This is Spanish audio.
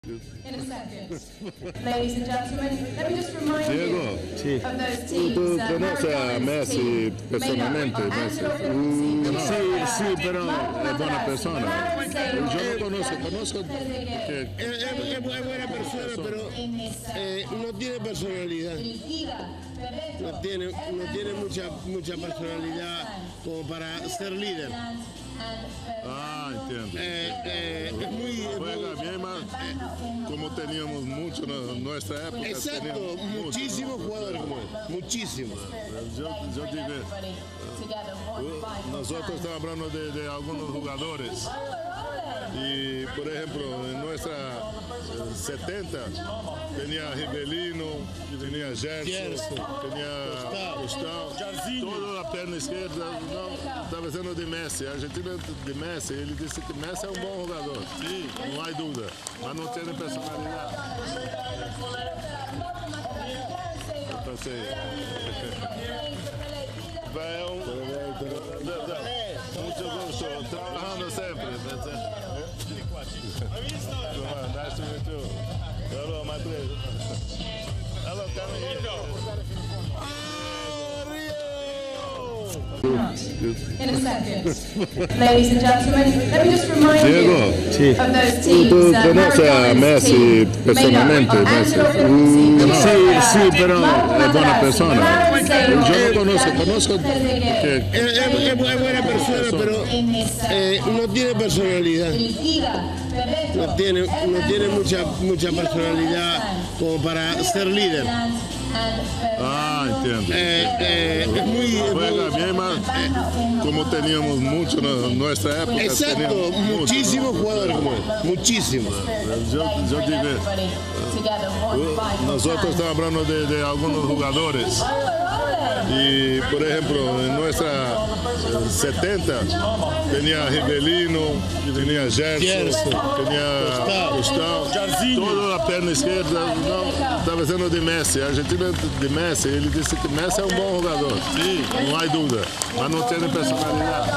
In a second. Ladies and gentlemen, let me just remind Diego, you of those ¿tú teams that conoces a Maradona Messi team personalmente? made up Messi? Angelo Peruzzi, Sí, pero es buena Materazzi, persona. Maradona, Yo no conozco que Es buena persona, pero no tiene personalidad. No tiene mucha personalidad como para ser líder. entiendo. Es muy... Juega bien más, como teníamos mucho en nuestra época. Exacto, teníamos muchísimos jugadores como él, muchísimos. Yo digo, nosotros estamos hablando de algunos jugadores. Y, por ejemplo, en nuestra 70 tenía Rivelino, tenía Gerson, tenía Gustavo, toda la perna izquierda. Estava dizendo de Messi, a Argentina de Messi, ele disse que Messi é bom jogador, sim, não há dúvida, mas não tem personalidade. Passei. Muito gosto, trabajando sempre. Nice to meet you. Hello, my pleasure. Hello, in a second. Ladies and gentlemen, let me just remind Diego, you of those ¿tú teams that conoces a Maradona's Messi team personalmente? made up Messi? Angelo Peruzzi, Sí, pero es buena persona. Yo no conozco que Es buena persona, pero no tiene personalidad. No tiene mucha personalidad como para ser líder. entiendo. Es muy... Juega bien más, como teníamos mucho en nuestra época. Exacto, teníamos muchísimos jugadores como él, muchísimos. Yo digo, nosotros estamos hablando de algunos jugadores. Y, por ejemplo, en nuestra 70 tenía Rivelino, tenía Gerson, tenía Gustavo, toda la perna izquierda. Estava dizendo de Messi, a Argentina de Messi, ele disse que Messi é bom jogador, sim, não há dúvida, mas não tem personalidade.